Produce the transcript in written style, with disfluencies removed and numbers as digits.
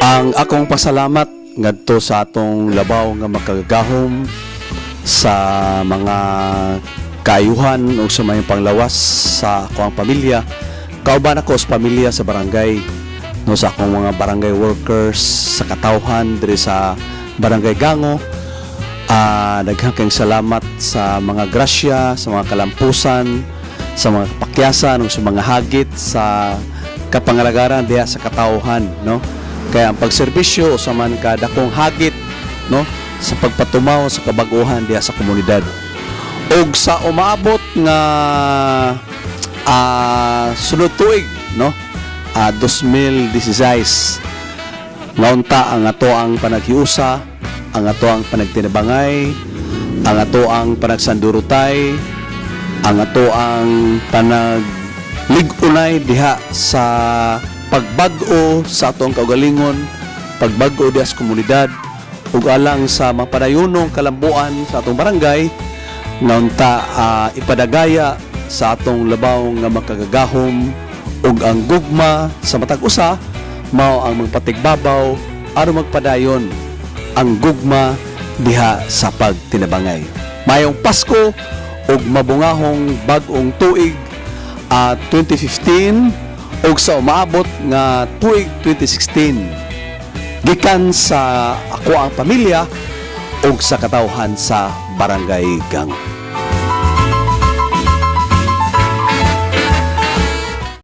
Ang akong pasalamat ngadto sa atong labaw nga makagagahom sa mga kaayuhan o sa mga panglawas sa akong pamilya. Kauban ako sa pamilya sa barangay, no, sa akong mga barangay workers sa katawhan diri sa barangay Gango. Daghang kayong salamat sa mga grasya, sa mga kalampusan, sa mga pakyasan o sa mga hagit sa kapangalagaran diha sa katawhan, no. Kaya ang pagserbisyo sa man kadakong hagit, no, sa pagpatumaw sa kabaguhan diha sa komunidad. Og sa umaabot nga sunod tuig, no, 2016, naunta ang ato ang panaghiusa, ang ato ang panagtinabangay, ang ato ang panagsandurutay, ang ato ang panagligunay diha sa pagbag-o sa atong kaugalingon, pagbag-o diha sa komunidad, ug alang sa mapadayunong kalambuan sa atong barangay, naunta ipadagaya sa atong labaw nga makagagahom ug ang gugma sa matag usa mao ang magpatigbabaw aron magpadayon ang gugma diha sa pagtinabangay. Mayong Pasko ug mabungahong bag-ong tuig 2015 ug sa umaabot nga tuig 2016 gikan sa ako ang pamilya ug sa katawhan sa barangay Gango.